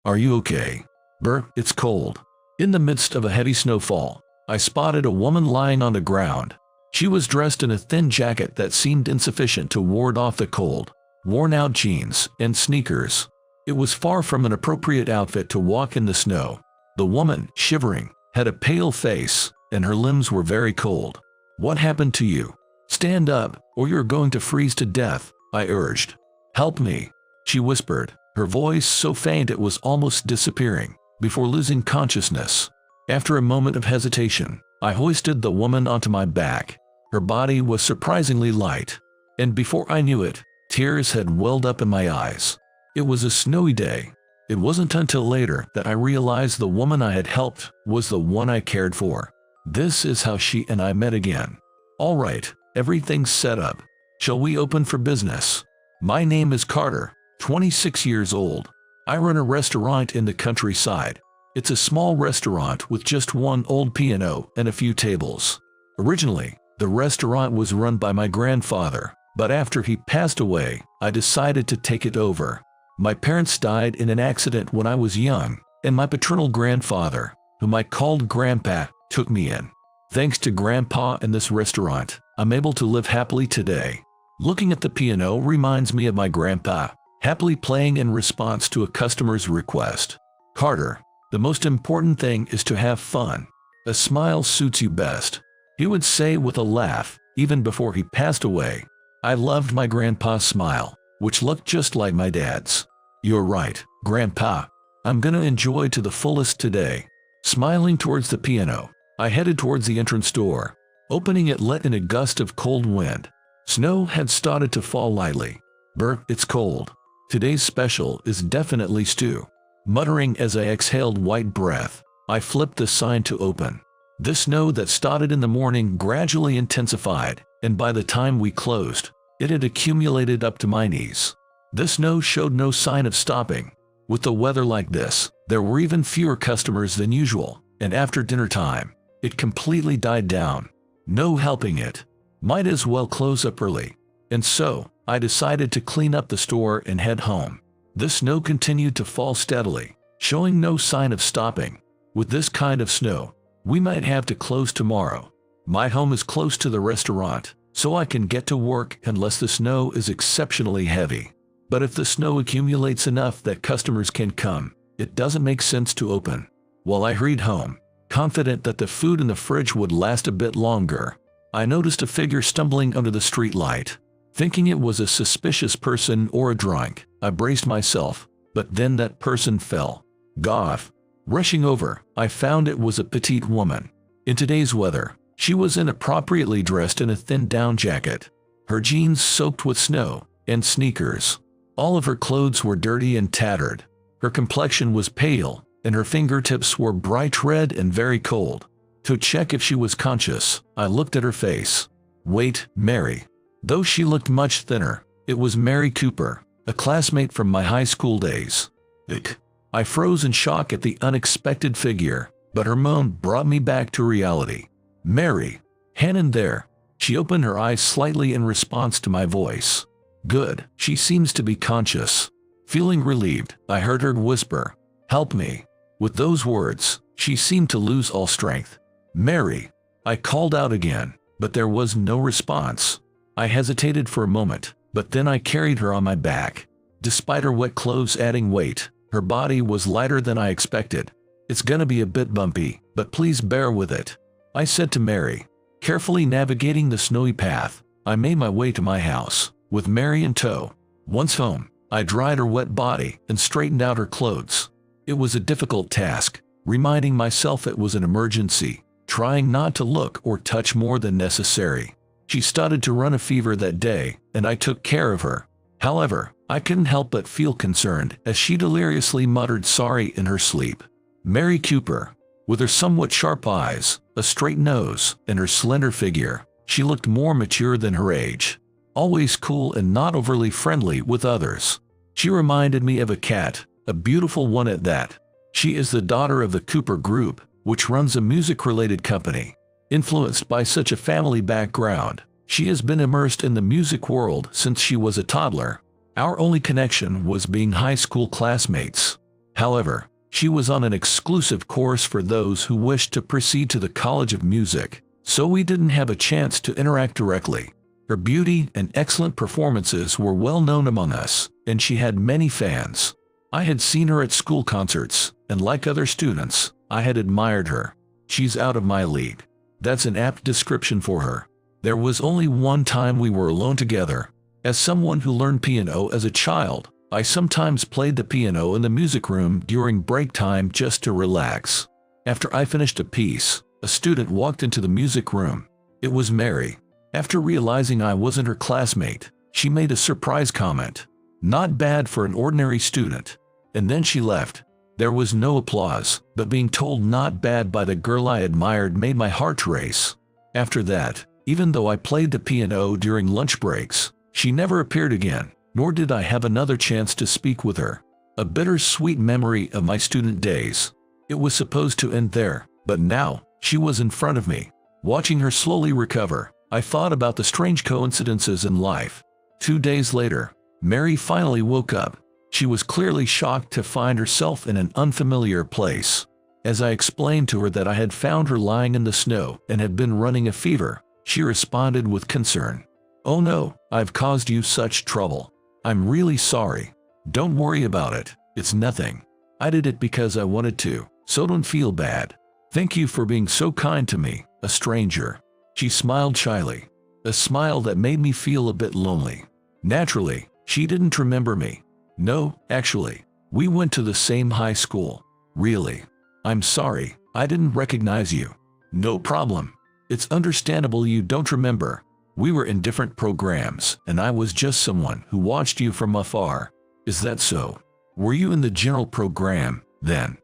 Are you okay? Brr, it's cold. In the midst of a heavy snowfall, I spotted a woman lying on the ground. She was dressed in a thin jacket that seemed insufficient to ward off the cold, worn-out jeans, and sneakers. It was far from an appropriate outfit to walk in the snow. The woman, shivering, had a pale face, and her limbs were very cold. What happened to you? Stand up, or you're going to freeze to death, I urged. Help me, she whispered, her voice so faint it was almost disappearing, before losing consciousness. After a moment of hesitation, I hoisted the woman onto my back. Her body was surprisingly light, and before I knew it, tears had welled up in my eyes. It was a snowy day. It wasn't until later that I realized the woman I had helped was the one I cared for. This is how she and I met again. All right, everything's set up. Shall we open for business? My name is Carter, 26 years old. I run a restaurant in the countryside. It's a small restaurant with just one old piano and a few tables. Originally, the restaurant was run by my grandfather, but after he passed away, I decided to take it over. My parents died in an accident when I was young, and my paternal grandfather, whom I called Grandpa, took me in. Thanks to Grandpa and this restaurant, I'm able to live happily today. Looking at the piano reminds me of my grandpa, happily playing in response to a customer's request. Carter, the most important thing is to have fun. A smile suits you best, he would say with a laugh, even before he passed away. I loved my grandpa's smile, which looked just like my dad's. You're right, Grandpa. I'm gonna enjoy to the fullest today. Smiling towards the piano, I headed towards the entrance door. Opening it let in a gust of cold wind. Snow had started to fall lightly. Brr, it's cold. Today's special is definitely stew. Muttering as I exhaled white breath, I flipped the sign to open. The snow that started in the morning gradually intensified, and by the time we closed, it had accumulated up to my knees. The snow showed no sign of stopping. With the weather like this, there were even fewer customers than usual, and after dinner time, it completely died down. No helping it. Might as well close up early. And so, I decided to clean up the store and head home. The snow continued to fall steadily, showing no sign of stopping. With this kind of snow, we might have to close tomorrow. My home is close to the restaurant, so I can get to work unless the snow is exceptionally heavy. But if the snow accumulates enough that customers can come, it doesn't make sense to open. While I hurried home, confident that the food in the fridge would last a bit longer, I noticed a figure stumbling under the street light. Thinking it was a suspicious person or a drunk, I braced myself, but then that person fell. Goth. Rushing over, I found it was a petite woman. In today's weather, she was inappropriately dressed in a thin down jacket, her jeans soaked with snow, and sneakers. All of her clothes were dirty and tattered. Her complexion was pale, and her fingertips were bright red and very cold. To check if she was conscious, I looked at her face. Wait, Mary. Though she looked much thinner, it was Mary Cooper, a classmate from my high school days. Ick. I froze in shock at the unexpected figure, but her moan brought me back to reality. Mary. Hannon there. She opened her eyes slightly in response to my voice. Good, she seems to be conscious. Feeling relieved, I heard her whisper, "Help me." With those words, she seemed to lose all strength. Mary. I called out again, but there was no response. I hesitated for a moment, but then I carried her on my back. Despite her wet clothes adding weight, her body was lighter than I expected. It's gonna be a bit bumpy, but please bear with it, I said to Mary. Carefully navigating the snowy path, I made my way to my house, with Mary in tow. Once home, I dried her wet body and straightened out her clothes. It was a difficult task, reminding myself it was an emergency, trying not to look or touch more than necessary. She started to run a fever that day, and I took care of her. However, I couldn't help but feel concerned as she deliriously muttered sorry in her sleep. Mary Cooper, with her somewhat sharp eyes, a straight nose, and her slender figure, she looked more mature than her age. Always cool and not overly friendly with others. She reminded me of a cat, a beautiful one at that. She is the daughter of the Cooper Group, which runs a music-related company. Influenced by such a family background, she has been immersed in the music world since she was a toddler. Our only connection was being high school classmates. However, she was on an exclusive course for those who wished to proceed to the College of Music, so we didn't have a chance to interact directly. Her beauty and excellent performances were well known among us, and she had many fans. I had seen her at school concerts, and like other students, I had admired her. She's out of my league. That's an apt description for her. There was only one time we were alone together. As someone who learned piano as a child, I sometimes played the piano in the music room during break time just to relax. After I finished a piece, a student walked into the music room. It was Mary. After realizing I wasn't her classmate, she made a surprise comment. Not bad for an ordinary student. And then she left. There was no applause, but being told not bad by the girl I admired made my heart race. After that, even though I played the piano during lunch breaks, she never appeared again, nor did I have another chance to speak with her. A bittersweet memory of my student days. It was supposed to end there, but now, she was in front of me. Watching her slowly recover, I thought about the strange coincidences in life. 2 days later, Mary finally woke up. She was clearly shocked to find herself in an unfamiliar place. As I explained to her that I had found her lying in the snow and had been running a fever, she responded with concern. "Oh no, I've caused you such trouble. I'm really sorry. Don't worry about it, it's nothing. I did it because I wanted to, so don't feel bad. Thank you for being so kind to me, a stranger." She smiled shyly, a smile that made me feel a bit lonely. Naturally, she didn't remember me. No, actually, we went to the same high school. Really? I'm sorry, I didn't recognize you. No problem. It's understandable you don't remember. We were in different programs, and I was just someone who watched you from afar. Is that so? Were you in the general program, then?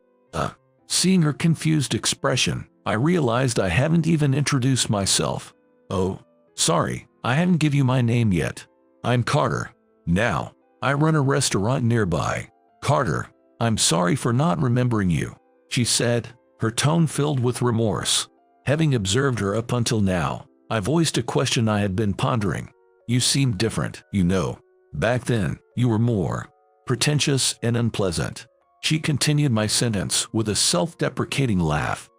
Seeing her confused expression, I realized I hadn't even introduced myself. Oh, sorry, I hadn't given you my name yet. I'm Carter. Now, I run a restaurant nearby. Carter, I'm sorry for not remembering you, she said, her tone filled with remorse. Having observed her up until now, I voiced a question I had been pondering. You seemed different, you know. Back then, you were more pretentious and unpleasant. She continued my sentence with a self-deprecating laugh.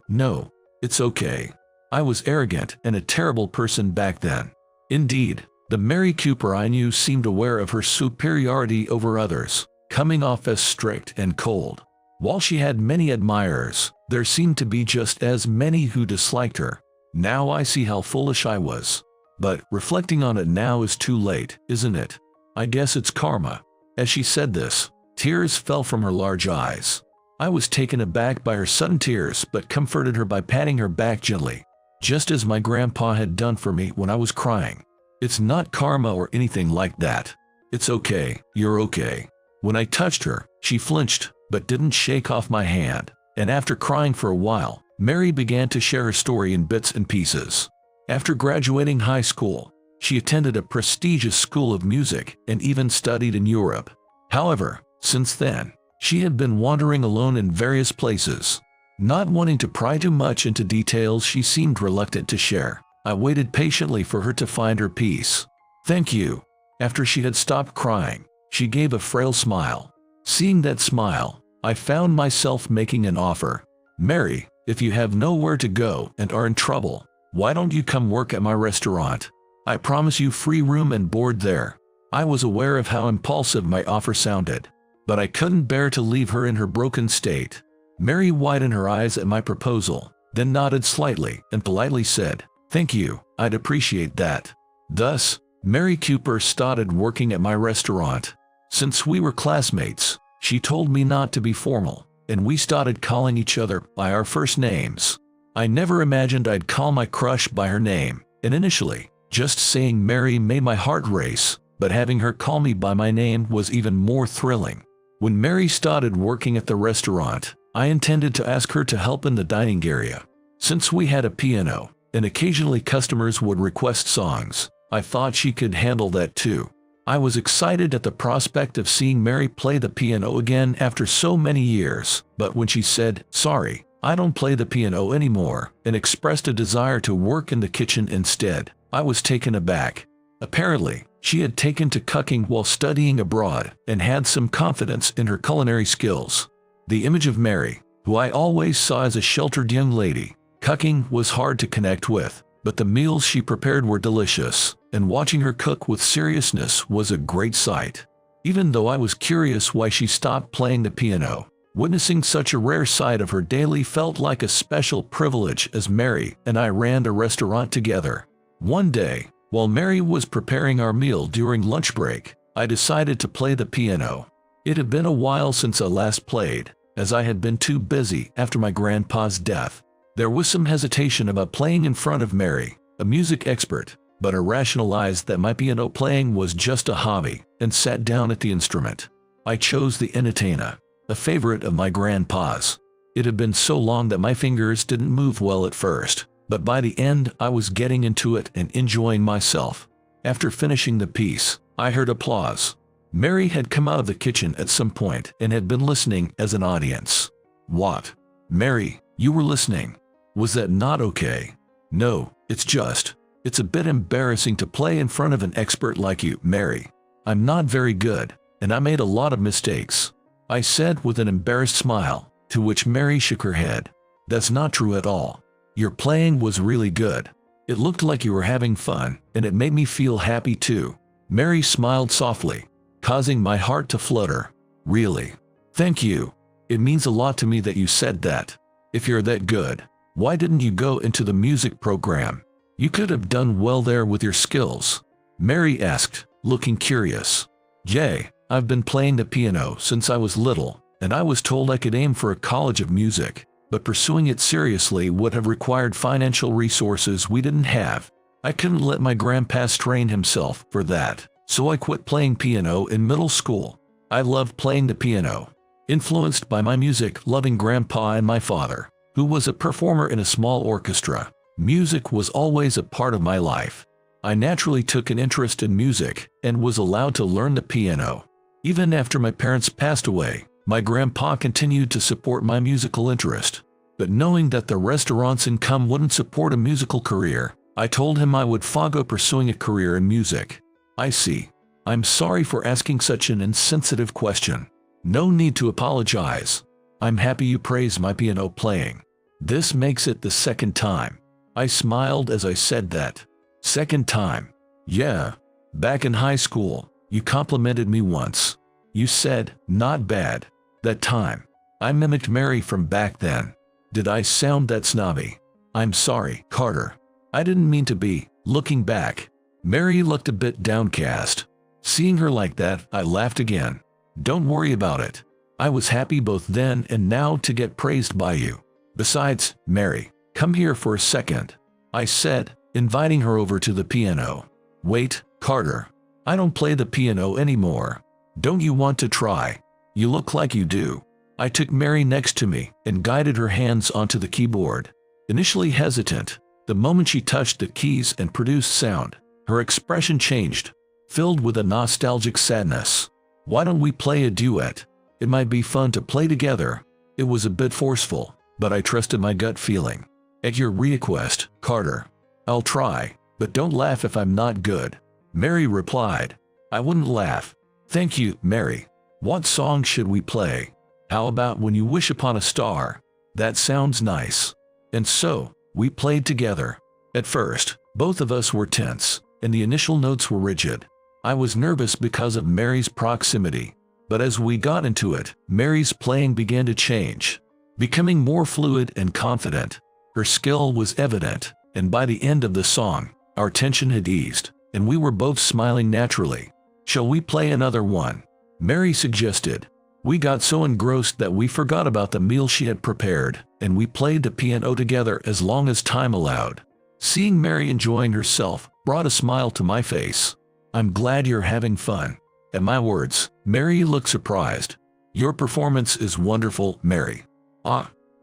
No, it's okay. I was arrogant and a terrible person back then. Indeed, the Mary Cooper I knew seemed aware of her superiority over others, coming off as strict and cold. While she had many admirers, there seemed to be just as many who disliked her. Now I see how foolish I was. But reflecting on it now is too late, isn't it? I guess it's karma. As she said this, tears fell from her large eyes. I was taken aback by her sudden tears but comforted her by patting her back gently, just as my grandpa had done for me when I was crying. It's not karma or anything like that. It's okay, you're okay. When I touched her, she flinched but didn't shake off my hand, and after crying for a while, Mary began to share her story in bits and pieces. After graduating high school, she attended a prestigious school of music and even studied in Europe. However, since then, she had been wandering alone in various places. Not wanting to pry too much into details she seemed reluctant to share, I waited patiently for her to find her peace. "Thank you." After she had stopped crying, she gave a frail smile. Seeing that smile, I found myself making an offer. "Mary, if you have nowhere to go and are in trouble, why don't you come work at my restaurant? I promise you free room and board there." I was aware of how impulsive my offer sounded, but I couldn't bear to leave her in her broken state. Mary widened her eyes at my proposal, then nodded slightly and politely said, "Thank you, I'd appreciate that." Thus, Mary Cooper started working at my restaurant. Since we were classmates, she told me not to be formal, and we started calling each other by our first names. I never imagined I'd call my crush by her name, and initially, just saying Mary made my heart race, but having her call me by my name was even more thrilling. When Mary started working at the restaurant, I intended to ask her to help in the dining area. Since we had a piano, and occasionally customers would request songs, I thought she could handle that too. I was excited at the prospect of seeing Mary play the piano again after so many years, but when she said, "Sorry, I don't play the piano anymore," and expressed a desire to work in the kitchen instead, I was taken aback. Apparently, She had taken to cooking while studying abroad and had some confidence in her culinary skills. The image of Mary, who I always saw as a sheltered young lady, cooking was hard to connect with, but the meals she prepared were delicious, and watching her cook with seriousness was a great sight. Even though I was curious why she stopped playing the piano, witnessing such a rare side of her daily felt like a special privilege as Mary and I ran a restaurant together. One day, while Mary was preparing our meal during lunch break, I decided to play the piano. It had been a while since I last played, as I had been too busy after my grandpa's death. There was some hesitation about playing in front of Mary, a music expert, but I rationalized that my piano playing was just a hobby and sat down at the instrument. I chose the aita, a favorite of my grandpa's. It had been so long that my fingers didn't move well at first, but by the end I was getting into it and enjoying myself. After finishing the piece, I heard applause. Mary had come out of the kitchen at some point and had been listening as an audience. What? Mary, you were listening? Was that not okay? No, it's a bit embarrassing to play in front of an expert like you, Mary. I'm not very good, and I made a lot of mistakes, I said with an embarrassed smile, to which Mary shook her head. That's not true at all. Your playing was really good. It looked like you were having fun, and it made me feel happy too. Mary smiled softly, causing my heart to flutter. Really? Thank you. It means a lot to me that you said that. If you're that good, why didn't you go into the music program? You could have done well there with your skills. Mary asked, looking curious. Jay, I've been playing the piano since I was little, and I was told I could aim for a college of music, but pursuing it seriously would have required financial resources we didn't have. I couldn't let my grandpa strain himself for that, so I quit playing piano in middle school. I loved playing the piano, influenced by my music-loving grandpa and my father, who was a performer in a small orchestra. Music was always a part of my life. I naturally took an interest in music and was allowed to learn the piano. Even after my parents passed away, my grandpa continued to support my musical interest. But knowing that the restaurant's income wouldn't support a musical career, I told him I would forgo pursuing a career in music. I see. I'm sorry for asking such an insensitive question. No need to apologize. I'm happy you praised my piano playing. This makes it the second time. I smiled as I said that. Second time. Yeah. Back in high school, you complimented me once. You said, not bad. That time. I mimicked Mary from back then. Did I sound that snobby? I'm sorry, Carter. I didn't mean to be. Looking back, Mary looked a bit downcast. Seeing her like that, I laughed again. Don't worry about it. I was happy both then and now to get praised by you. Besides, Mary, come here for a second, I said, inviting her over to the piano. Wait, Carter. I don't play the piano anymore. Don't you want to try? You look like you do. I took Mary next to me and guided her hands onto the keyboard. Initially hesitant, the moment she touched the keys and produced sound, her expression changed, filled with a nostalgic sadness. Why don't we play a duet? It might be fun to play together. It was a bit forceful, but I trusted my gut feeling. At your request, Carter. I'll try, but don't laugh if I'm not good. Mary replied. I wouldn't laugh. Thank you, Mary. What song should we play? How about When You Wish Upon a Star? That sounds nice. And so, we played together. At first, both of us were tense, and the initial notes were rigid. I was nervous because of Mary's proximity, but as we got into it, Mary's playing began to change, becoming more fluid and confident. Her skill was evident, and by the end of the song, our tension had eased, and we were both smiling naturally. Shall we play another one? Mary suggested. We got so engrossed that we forgot about the meal she had prepared, and we played the piano together as long as time allowed. Seeing Mary enjoying herself brought a smile to my face. I'm glad you're having fun. At my words, Mary looked surprised. Your performance is wonderful, Mary.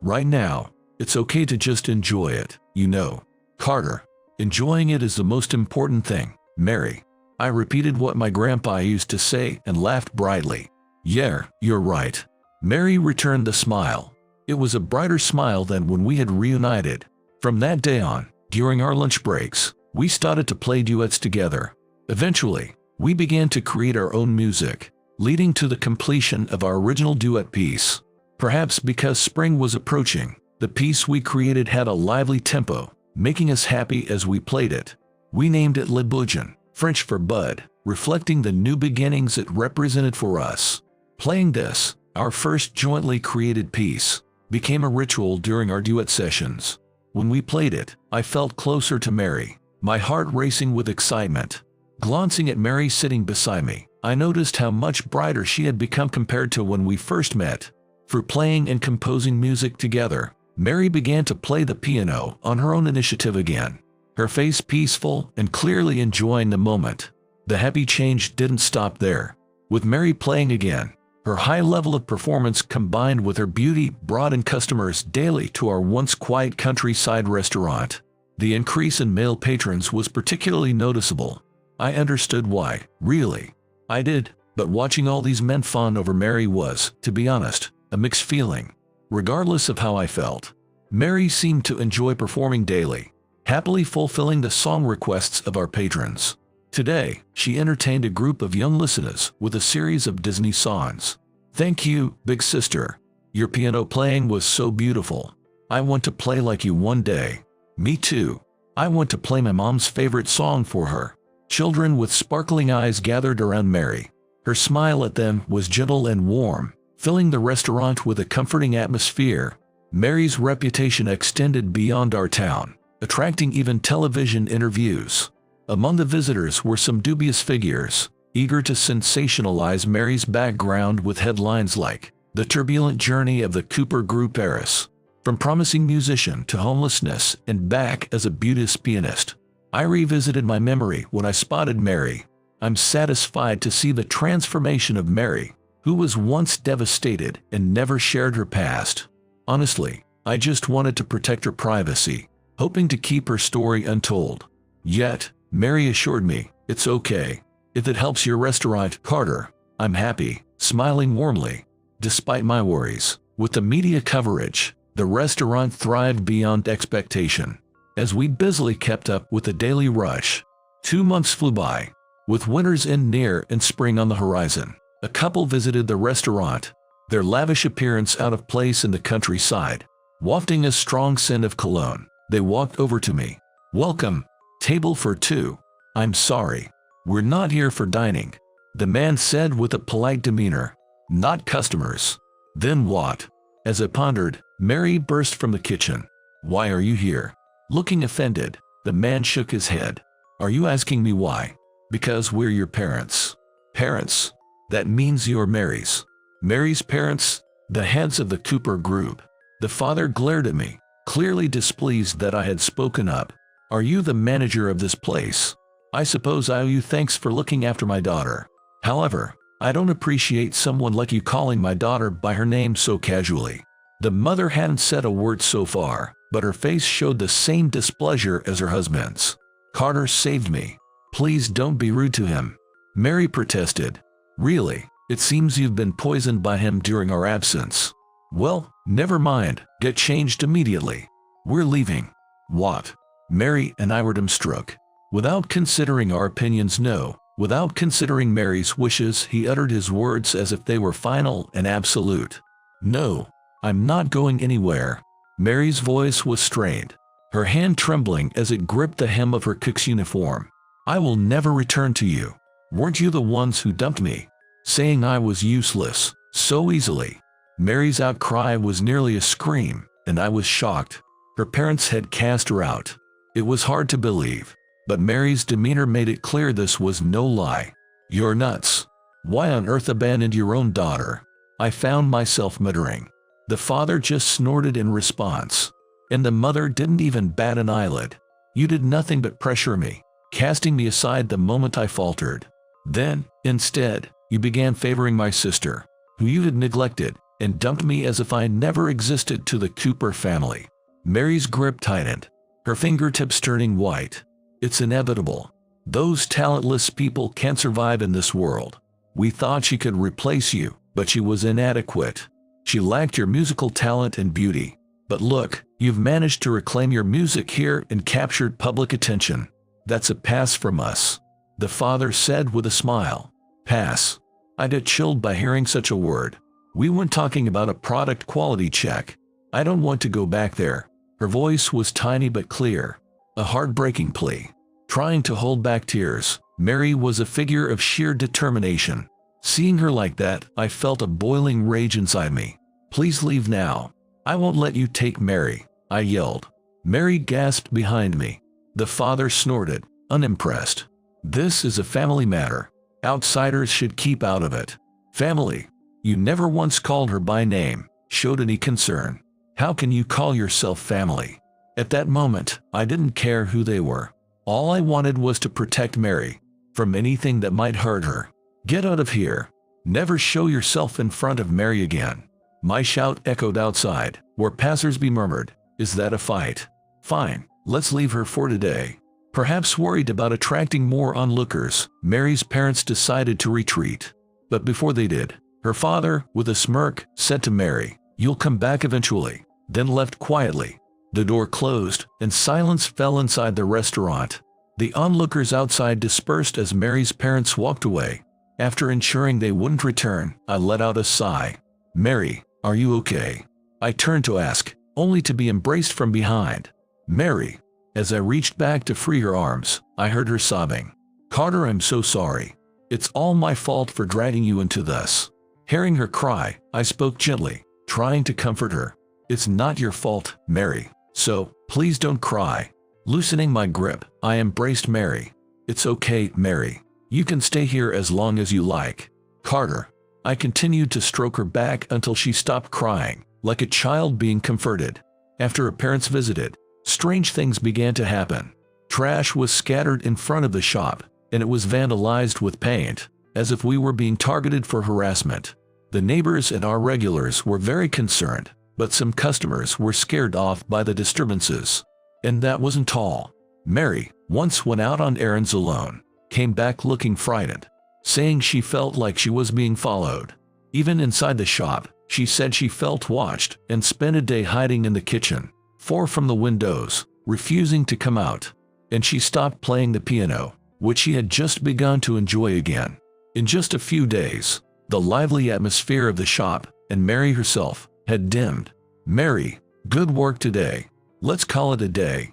Right now, it's okay to just enjoy it, you know. Carter, enjoying it is the most important thing, Mary. I repeated what my grandpa used to say and laughed brightly. Yeah, you're right. Mary returned the smile. It was a brighter smile than when we had reunited. From that day on, during our lunch breaks, we started to play duets together. Eventually, We began to create our own music, leading to the completion of our original duet piece. Perhaps because spring was approaching, the piece we created had a lively tempo, making us happy as we played it. We named it Le Bougeon, French for bud, reflecting the new beginnings it represented for us. Playing this, our first jointly created piece, became a ritual during our duet sessions. When we played it, I felt closer to Mary, my heart racing with excitement. Glancing at Mary sitting beside me, I noticed how much brighter she had become compared to when we first met. Through playing and composing music together, Mary began to play the piano on her own initiative again, her face peaceful and clearly enjoying the moment. The happy change didn't stop there. With Mary playing again, her high level of performance combined with her beauty brought in customers daily to our once quiet countryside restaurant. The increase in male patrons was particularly noticeable. I understood why, really. I did, but watching all these men fawn over Mary was, to be honest, a mixed feeling. Regardless of how I felt, Mary seemed to enjoy performing daily, happily fulfilling the song requests of our patrons. Today, she entertained a group of young listeners with a series of Disney songs. Thank you, big sister. Your piano playing was so beautiful. I want to play like you one day. Me too. I want to play my mom's favorite song for her. Children with sparkling eyes gathered around Mary. Her smile at them was gentle and warm, filling the restaurant with a comforting atmosphere. Mary's reputation extended beyond our town, attracting even television interviews. Among the visitors were some dubious figures, eager to sensationalize Mary's background with headlines like, "The Turbulent Journey of the Cooper Group Heiress. From promising musician to homelessness and back as a beauteous pianist." I revisited my memory when I spotted Mary. I'm satisfied to see the transformation of Mary, who was once devastated and never shared her past. Honestly, I just wanted to protect her privacy, hoping to keep her story untold. Yet, Mary assured me, "It's okay. If it helps your restaurant, Carter, I'm happy," smiling warmly. Despite my worries, with the media coverage, the restaurant thrived beyond expectation. As we busily kept up with the daily rush, 2 months flew by. With winter's end near and spring on the horizon, a couple visited the restaurant, their lavish appearance out of place in the countryside. Wafting a strong scent of cologne, they walked over to me. "Welcome. Table for two. I'm sorry. We're not here for dining," the man said with a polite demeanor. "Not customers." "Then what?" As I pondered, Mary burst from the kitchen. "Why are you here?" Looking offended, the man shook his head. "Are you asking me why?" "Because we're your parents." "Parents? That means you're Mary's." "Mary's parents?" "The heads of the Cooper Group." The father glared at me, clearly displeased that I had spoken up. "Are you the manager of this place? I suppose I owe you thanks for looking after my daughter. However, I don't appreciate someone like you calling my daughter by her name so casually." The mother hadn't said a word so far, but her face showed the same displeasure as her husband's. "Carter saved me. Please don't be rude to him," Mary protested. "Really, it seems you've been poisoned by him during our absence." "Well, never mind, get changed immediately. We're leaving." "What?" Mary and I were dumbstruck. Without considering our opinions, no, without considering Mary's wishes, he uttered his words as if they were final and absolute. "No, I'm not going anywhere." Mary's voice was strained, her hand trembling as it gripped the hem of her cook's uniform. "I will never return to you. Weren't you the ones who dumped me, saying I was useless so easily?" Mary's outcry was nearly a scream, and I was shocked. Her parents had cast her out. It was hard to believe, but Mary's demeanor made it clear this was no lie. "You're nuts. Why on earth abandon your own daughter?" I found myself muttering. The father just snorted in response, and the mother didn't even bat an eyelid. "You did nothing but pressure me, casting me aside the moment I faltered. Then, instead, you began favoring my sister, who you had neglected, and dumped me as if I never existed to the Cooper family." Mary's grip tightened, her fingertips turning white. "It's inevitable. Those talentless people can't survive in this world. We thought she could replace you, but she was inadequate. She lacked your musical talent and beauty. But look, you've managed to reclaim your music here and captured public attention. That's a pass from us." the father said with a smile. Pass. I got chilled by hearing such a word. We weren't talking about a product quality check. I don't want to go back there. Her voice was tiny but clear. A heartbreaking plea. Trying to hold back tears, Mary was a figure of sheer determination. Seeing her like that, I felt a boiling rage inside me. Please leave now. I won't let you take Mary, I yelled. Mary gasped behind me. The father snorted, unimpressed. This is a family matter. Outsiders should keep out of it. Family. You never once called her by name, showed any concern. How can you call yourself family? At that moment, I didn't care who they were. All I wanted was to protect Mary from anything that might hurt her. Get out of here. Never show yourself in front of Mary again. My shout echoed outside, where passersby murmured, "Is that a fight? Fine, let's leave her for today." Perhaps worried about attracting more onlookers, Mary's parents decided to retreat. But before they did, her father, with a smirk, said to Mary, "You'll come back eventually," then left quietly. The door closed, and silence fell inside the restaurant. The onlookers outside dispersed as Mary's parents walked away. After ensuring they wouldn't return, I let out a sigh. "Mary, are you okay?" I turned to ask, only to be embraced from behind. "Mary." As I reached back to free her arms, I heard her sobbing. "Carter, I'm so sorry. It's all my fault for dragging you into this." Hearing her cry, I spoke gently, trying to comfort her. "It's not your fault, Mary. So, please don't cry." Loosening my grip, I embraced Mary. "It's okay, Mary. You can stay here as long as you like." "Carter." I continued to stroke her back until she stopped crying, like a child being comforted. After her parents visited, strange things began to happen. Trash was scattered in front of the shop, and it was vandalized with paint, as if we were being targeted for harassment. The neighbors and our regulars were very concerned, but some customers were scared off by the disturbances. And that wasn't all. Mary once went out on errands alone, came back looking frightened, saying she felt like she was being followed. Even inside the shop, she said she felt watched and spent a day hiding in the kitchen, far from the windows, refusing to come out. And she stopped playing the piano, which she had just begun to enjoy again. In just a few days, the lively atmosphere of the shop, and Mary herself, had dimmed. "Mary, good work today. Let's call it a day."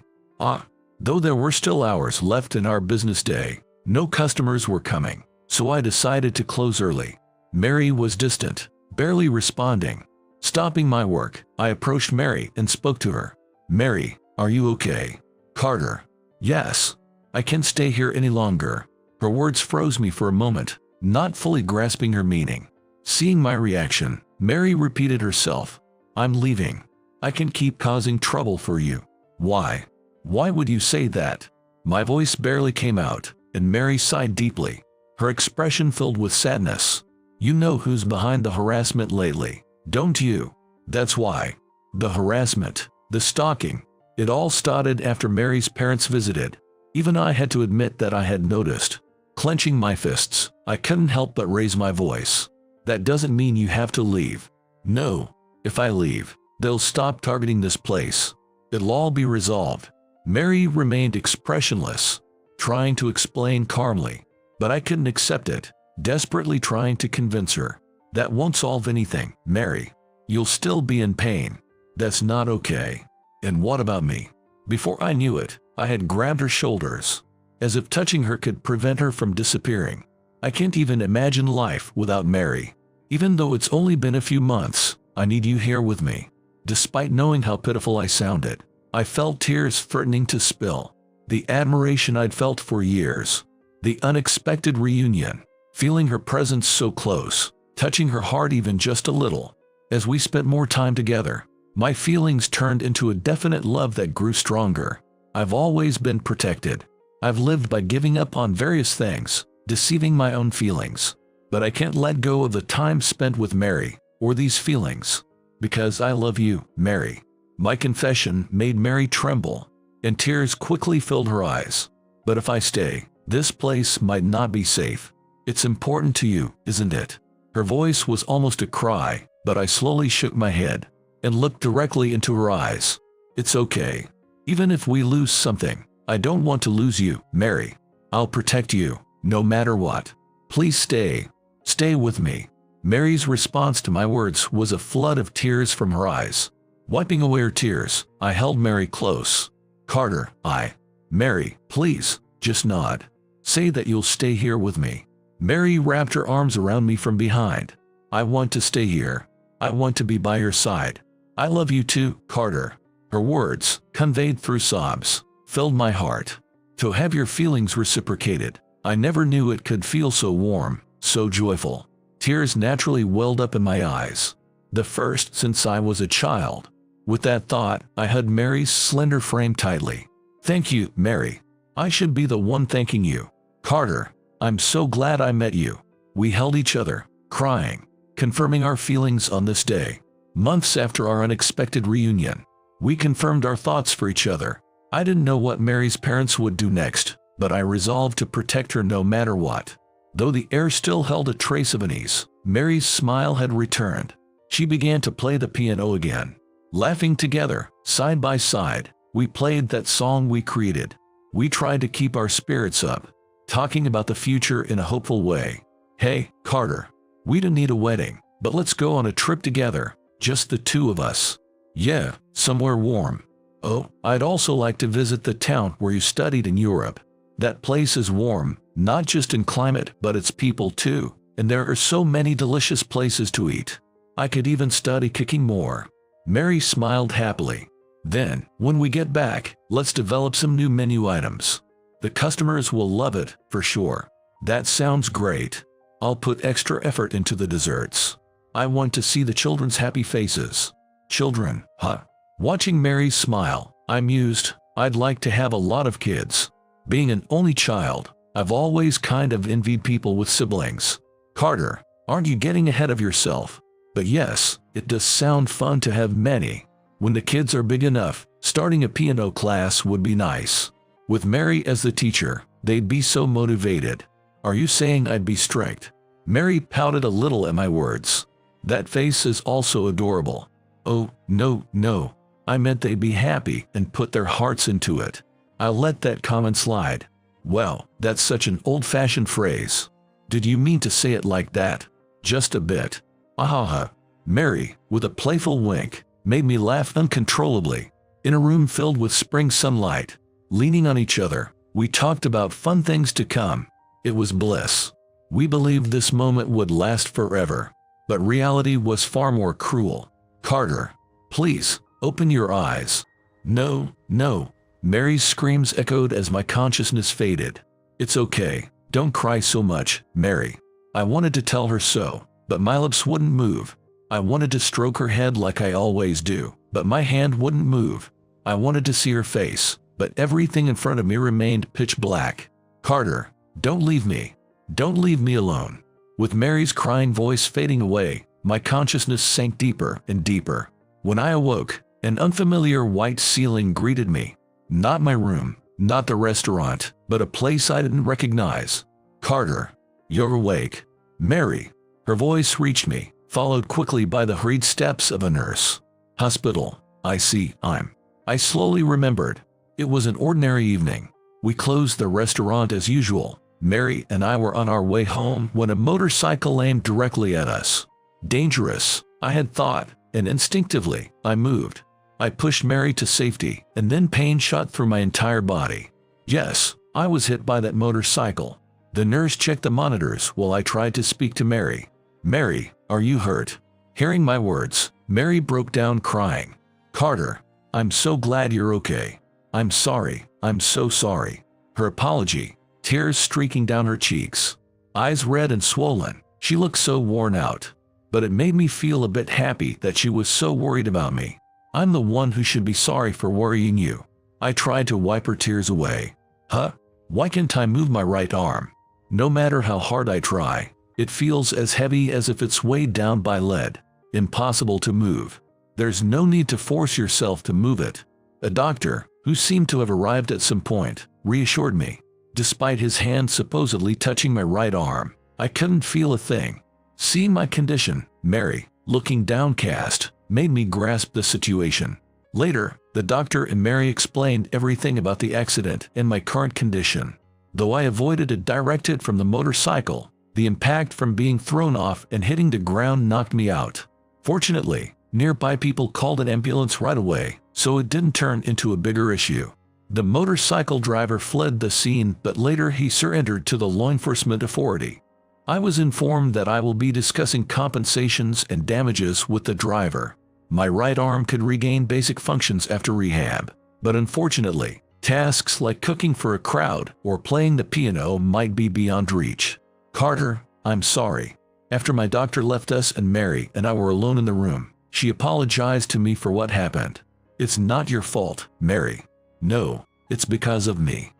Though there were still hours left in our business day, no customers were coming, so I decided to close early. Mary was distant, barely responding. Stopping my work, I approached Mary and spoke to her. "Mary, are you okay?" "Carter." "Yes. I can't stay here any longer." Her words froze me for a moment, not fully grasping her meaning. Seeing my reaction, Mary repeated herself. "I'm leaving. I can keep causing trouble for you." "Why? Why would you say that?" My voice barely came out, and Mary sighed deeply, her expression filled with sadness. "You know who's behind the harassment lately, don't you?" "That's why." "The harassment, the stalking. It all started after Mary's parents visited. Even I had to admit that I had noticed." Clenching my fists, I couldn't help but raise my voice. "That doesn't mean you have to leave." "No. If I leave, they'll stop targeting this place. It'll all be resolved." Mary remained expressionless, trying to explain calmly, but I couldn't accept it, desperately trying to convince her. "That won't solve anything, Mary. You'll still be in pain. That's not okay." "And what about me?" Before I knew it, I had grabbed her shoulders, as if touching her could prevent her from disappearing. "I can't even imagine life without Mary. Even though it's only been a few months, I need you here with me." Despite knowing how pitiful I sounded, I felt tears threatening to spill. The admiration I'd felt for years, the unexpected reunion, feeling her presence so close, touching her heart even just a little. As we spent more time together, my feelings turned into a definite love that grew stronger. I've always been protected. I've lived by giving up on various things, deceiving my own feelings. But I can't let go of the time spent with Mary, or these feelings. Because I love you, Mary. My confession made Mary tremble, and tears quickly filled her eyes. "But if I stay, this place might not be safe. It's important to you, isn't it?" Her voice was almost a cry, but I slowly shook my head and looked directly into her eyes. "It's okay. Even if we lose something, I don't want to lose you, Mary. I'll protect you." no matter what. Please stay. Stay with me. Mary's response to my words was a flood of tears from her eyes. Wiping away her tears, I held Mary close. Carter, Mary, please, just nod. Say that you'll stay here with me. Mary wrapped her arms around me from behind. I want to stay here. I want to be by your side. I love you too, Carter. Her words, conveyed through sobs, filled my heart. To have your feelings reciprocated, I never knew it could feel so warm, so joyful. Tears naturally welled up in my eyes. The first since I was a child. With that thought, I hugged Mary's slender frame tightly. Thank you, Mary. I should be the one thanking you. Carter, I'm so glad I met you. We held each other, crying, confirming our feelings on this day. Months after our unexpected reunion, we confirmed our thoughts for each other. I didn't know what Mary's parents would do next, but I resolved to protect her no matter what. Though the air still held a trace of unease, Mary's smile had returned. She began to play the piano again. Laughing together, side by side, we played that song we created. We tried to keep our spirits up, talking about the future in a hopeful way. Hey, Carter, we don't need a wedding, but let's go on a trip together, just the two of us. Yeah, somewhere warm. Oh, I'd also like to visit the town where you studied in Europe. That place is warm, not just in climate, but its people too, and there are so many delicious places to eat. I could even study cooking more. Mary smiled happily. Then, when we get back, let's develop some new menu items. The customers will love it, for sure. That sounds great. I'll put extra effort into the desserts. I want to see the children's happy faces. Children, huh? Watching Mary smile, I mused, I'd like to have a lot of kids. Being an only child, I've always kind of envied people with siblings. Carter, aren't you getting ahead of yourself? But yes, it does sound fun to have many. When the kids are big enough, starting a piano class would be nice. With Mary as the teacher, they'd be so motivated. Are you saying I'd be strict? Mary pouted a little at my words. That face is also adorable. Oh, no. I meant they'd be happy and put their hearts into it. I'll let that comment slide. Well, that's such an old-fashioned phrase. Did you mean to say it like that? Just a bit. Ahaha. Mary, with a playful wink, made me laugh uncontrollably. In a room filled with spring sunlight, leaning on each other, we talked about fun things to come. It was bliss. We believed this moment would last forever. But reality was far more cruel. Carter, please, open your eyes. No. Mary's screams echoed as my consciousness faded. It's okay. Don't cry so much, Mary. I wanted to tell her so, but my lips wouldn't move. I wanted to stroke her head like I always do, but my hand wouldn't move. I wanted to see her face, but everything in front of me remained pitch black. Carter, don't leave me. Don't leave me alone. With Mary's crying voice fading away, my consciousness sank deeper and deeper. When I awoke, an unfamiliar white ceiling greeted me. Not my room, not the restaurant, but a place I didn't recognize. Carter, you're awake. Mary. Her voice reached me, followed quickly by the hurried steps of a nurse. Hospital. I see. I slowly remembered. It was an ordinary evening. We closed the restaurant as usual. Mary and I were on our way home when a motorcycle aimed directly at us. Dangerous, I had thought, and instinctively, I moved. I pushed Mary to safety, and then pain shot through my entire body. Yes, I was hit by that motorcycle. The nurse checked the monitors while I tried to speak to Mary. Mary, are you hurt? Hearing my words, Mary broke down crying. Carter, I'm so glad you're okay. I'm sorry, I'm so sorry. Her apology, tears streaking down her cheeks. Eyes red and swollen, she looked so worn out. But it made me feel a bit happy that she was so worried about me. I'm the one who should be sorry for worrying you. I tried to wipe her tears away. Huh? Why can't I move my right arm? No matter how hard I try, it feels as heavy as if it's weighed down by lead. Impossible to move. There's no need to force yourself to move it. A doctor, who seemed to have arrived at some point, reassured me. Despite his hand supposedly touching my right arm, I couldn't feel a thing. Seeing my condition, Mary, looking downcast, made me grasp the situation. Later, the doctor and Mary explained everything about the accident and my current condition. Though I avoided a direct hit from the motorcycle, the impact from being thrown off and hitting the ground knocked me out. Fortunately, nearby people called an ambulance right away, so it didn't turn into a bigger issue. The motorcycle driver fled the scene, but later he surrendered to the law enforcement authority. I was informed that I will be discussing compensations and damages with the driver. My right arm could regain basic functions after rehab, but unfortunately, tasks like cooking for a crowd or playing the piano might be beyond reach. Carter, I'm sorry. After my doctor left us and Mary and I were alone in the room, she apologized to me for what happened. It's not your fault, Mary. No, it's because of me.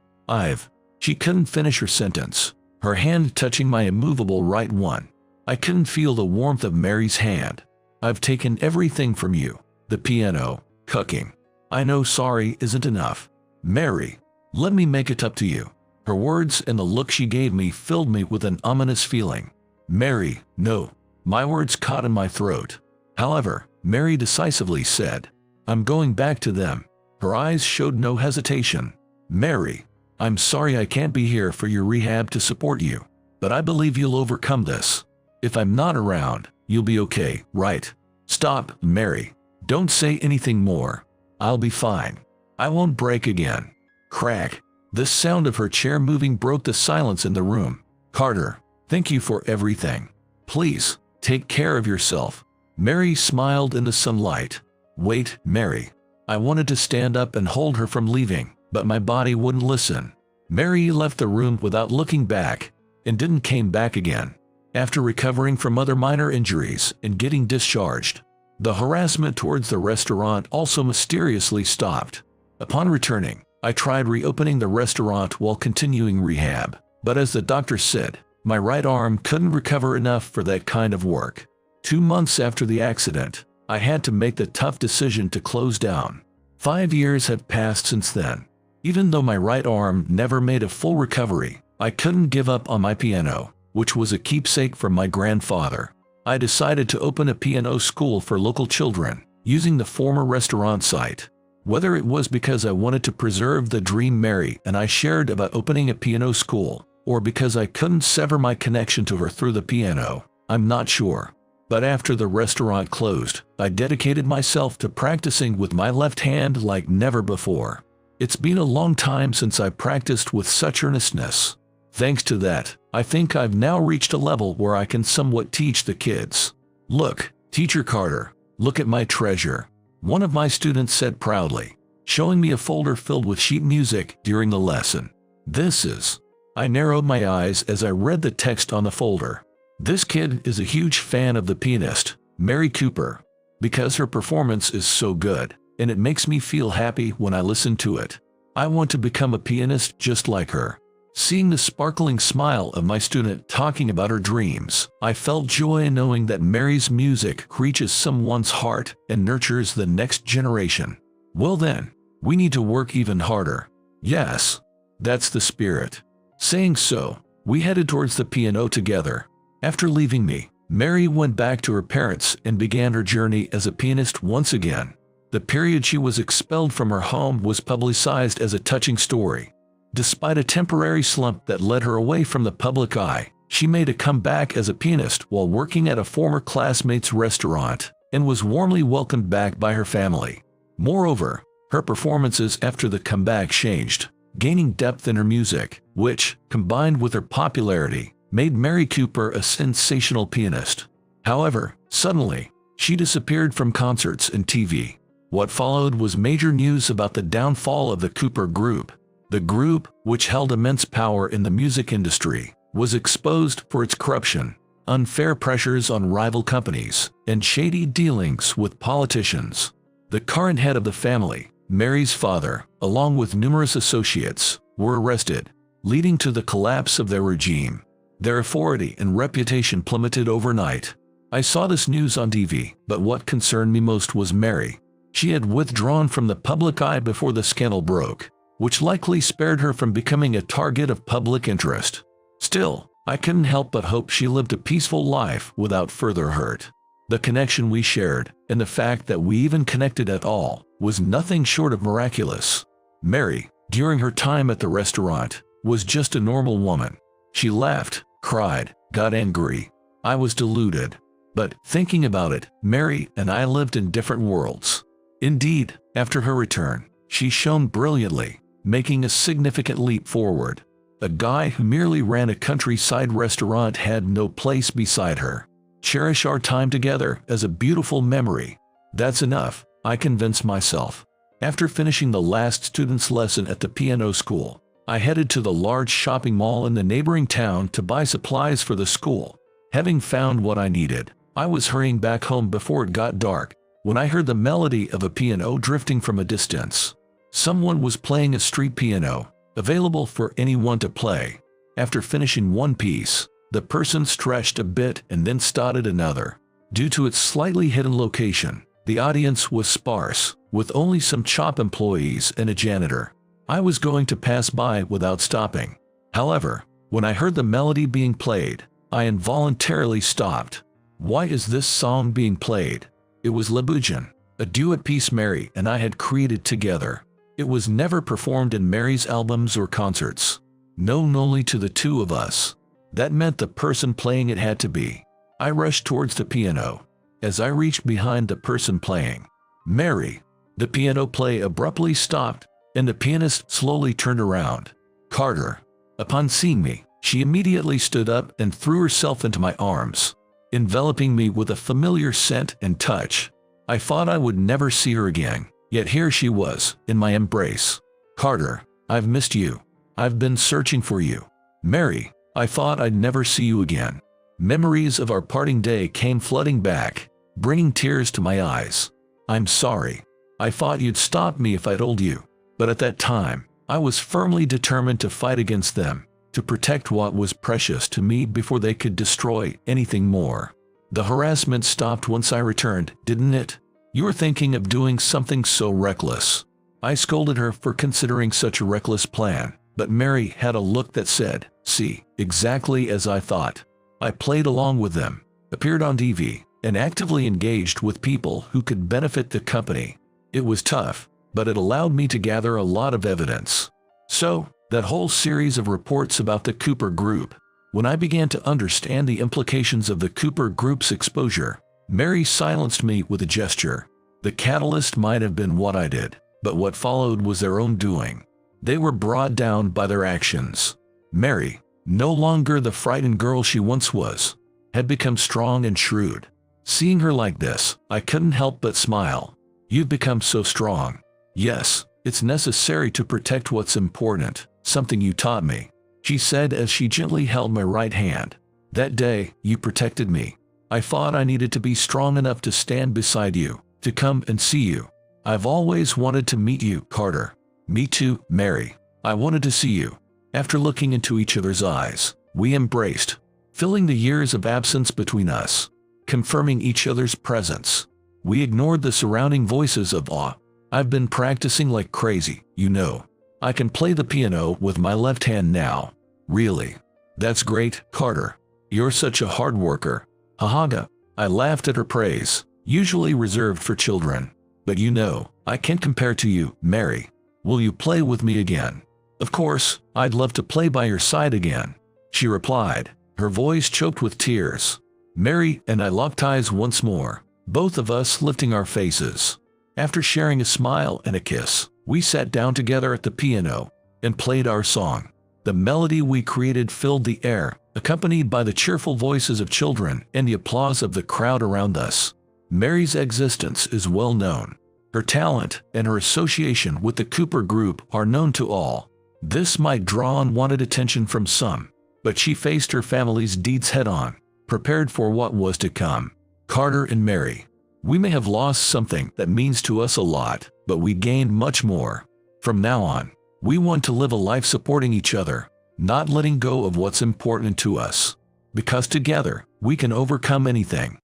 She couldn't finish her sentence, her hand touching my immovable right one. I couldn't feel the warmth of Mary's hand. I've taken everything from you. The piano, cooking. I know sorry isn't enough. Mary, let me make it up to you. Her words and the look she gave me filled me with an ominous feeling. Mary, no. My words caught in my throat. However, Mary decisively said, I'm going back to them. Her eyes showed no hesitation. Mary, I'm sorry I can't be here for your rehab to support you, but I believe you'll overcome this. If I'm not around, you'll be okay, right? Stop, Mary. Don't say anything more. I'll be fine. I won't break again. Crack. The sound of her chair moving broke the silence in the room. Carter, thank you for everything. Please, take care of yourself. Mary smiled in the sunlight. Wait, Mary. I wanted to stand up and hold her from leaving, but my body wouldn't listen. Mary left the room without looking back, and didn't came back again. After recovering from other minor injuries and getting discharged, the harassment towards the restaurant also mysteriously stopped. Upon returning, I tried reopening the restaurant while continuing rehab, but as the doctor said, my right arm couldn't recover enough for that kind of work. 2 months after the accident, I had to make the tough decision to close down. 5 years had passed since then. Even though my right arm never made a full recovery, I couldn't give up on my piano, which was a keepsake from my grandfather. I decided to open a piano school for local children, using the former restaurant site. Whether it was because I wanted to preserve the dream Mary and I shared about opening a piano school, or because I couldn't sever my connection to her through the piano, I'm not sure. But after the restaurant closed, I dedicated myself to practicing with my left hand like never before. It's been a long time since I practiced with such earnestness. Thanks to that, I think I've now reached a level where I can somewhat teach the kids. Look, Teacher Carter, look at my treasure, one of my students said proudly, showing me a folder filled with sheet music during the lesson. This is. I narrowed my eyes as I read the text on the folder. This kid is a huge fan of the pianist, Mary Cooper, because her performance is so good, and it makes me feel happy when I listen to it. I want to become a pianist just like her. Seeing the sparkling smile of my student talking about her dreams, I felt joy knowing that Mary's music reaches someone's heart and nurtures the next generation. Well then, we need to work even harder. Yes, that's the spirit. Saying so, we headed towards the piano together. After leaving me, Mary went back to her parents and began her journey as a pianist once again. The period she was expelled from her home was publicized as a touching story. Despite a temporary slump that led her away from the public eye, she made a comeback as a pianist while working at a former classmate's restaurant and was warmly welcomed back by her family. Moreover, her performances after the comeback changed, gaining depth in her music, which, combined with her popularity, made Mary Cooper a sensational pianist. However, suddenly, she disappeared from concerts and TV. What followed was major news about the downfall of the Cooper Group. The group, which held immense power in the music industry, was exposed for its corruption, unfair pressures on rival companies, and shady dealings with politicians. The current head of the family, Mary's father, along with numerous associates, were arrested, leading to the collapse of their regime. Their authority and reputation plummeted overnight. I saw this news on TV, but what concerned me most was Mary. She had withdrawn from the public eye before the scandal broke, which likely spared her from becoming a target of public interest. Still, I couldn't help but hope she lived a peaceful life without further hurt. The connection we shared, and the fact that we even connected at all, was nothing short of miraculous. Mary, during her time at the restaurant, was just a normal woman. She laughed, cried, got angry. I was deluded. But, thinking about it, Mary and I lived in different worlds. Indeed, after her return, she shone brilliantly, making a significant leap forward. A guy who merely ran a countryside restaurant had no place beside her. Cherish our time together as a beautiful memory. That's enough, I convinced myself. After finishing the last student's lesson at the piano school, I headed to the large shopping mall in the neighboring town to buy supplies for the school. Having found what I needed, I was hurrying back home before it got dark, when I heard the melody of a piano drifting from a distance. Someone was playing a street piano, available for anyone to play. After finishing one piece, the person stretched a bit and then started another. Due to its slightly hidden location, the audience was sparse, with only some shop employees and a janitor. I was going to pass by without stopping. However, when I heard the melody being played, I involuntarily stopped. Why is this song being played? It was retribution, a duet piece Mary and I had created together. It was never performed in Mary's albums or concerts. Known only to the two of us. That meant the person playing it had to be. I rushed towards the piano. As I reached behind the person playing, Mary, the piano play abruptly stopped, and the pianist slowly turned around. Carter. Upon seeing me, she immediately stood up and threw herself into my arms, enveloping me with a familiar scent and touch. I thought I would never see her again, yet here she was, in my embrace. Carter, I've missed you. I've been searching for you. Mary, I thought I'd never see you again. Memories of our parting day came flooding back, bringing tears to my eyes. I'm sorry. I thought you'd stop me if I told you. But at that time, I was firmly determined to fight against them, to protect what was precious to me before they could destroy anything more. The harassment stopped once I returned, didn't it? You were thinking of doing something so reckless. I scolded her for considering such a reckless plan, but Mary had a look that said, see, exactly as I thought. I played along with them, appeared on TV, and actively engaged with people who could benefit the company. It was tough, but it allowed me to gather a lot of evidence. So, that whole series of reports about the Cooper Group. When I began to understand the implications of the Cooper Group's exposure, Mary silenced me with a gesture. The catalyst might have been what I did, but what followed was their own doing. They were brought down by their actions. Mary, no longer the frightened girl she once was, had become strong and shrewd. Seeing her like this, I couldn't help but smile. You've become so strong. Yes, it's necessary to protect what's important, something you taught me, she said as she gently held my right hand. That day, you protected me. I thought I needed to be strong enough to stand beside you, to come and see you. I've always wanted to meet you, Carter. Me too, Mary. I wanted to see you. After looking into each other's eyes, we embraced, filling the years of absence between us, confirming each other's presence. We ignored the surrounding voices of awe. I've been practicing like crazy, you know. I can play the piano with my left hand now. Really? That's great, Carter. You're such a hard worker. Hahaga. I laughed at her praise, usually reserved for children. But you know, I can't compare to you, Mary. Will you play with me again? Of course, I'd love to play by your side again, she replied, her voice choked with tears. Mary and I locked eyes once more, both of us lifting our faces. After sharing a smile and a kiss, we sat down together at the piano and played our song. The melody we created filled the air, accompanied by the cheerful voices of children and the applause of the crowd around us. Mary's existence is well known. Her talent and her association with the Cooper Group are known to all. This might draw unwanted attention from some, but she faced her family's deeds head-on, prepared for what was to come. Carter and Mary. We may have lost something that means to us a lot, but we gained much more. From now on, we want to live a life supporting each other, not letting go of what's important to us. Because together, we can overcome anything.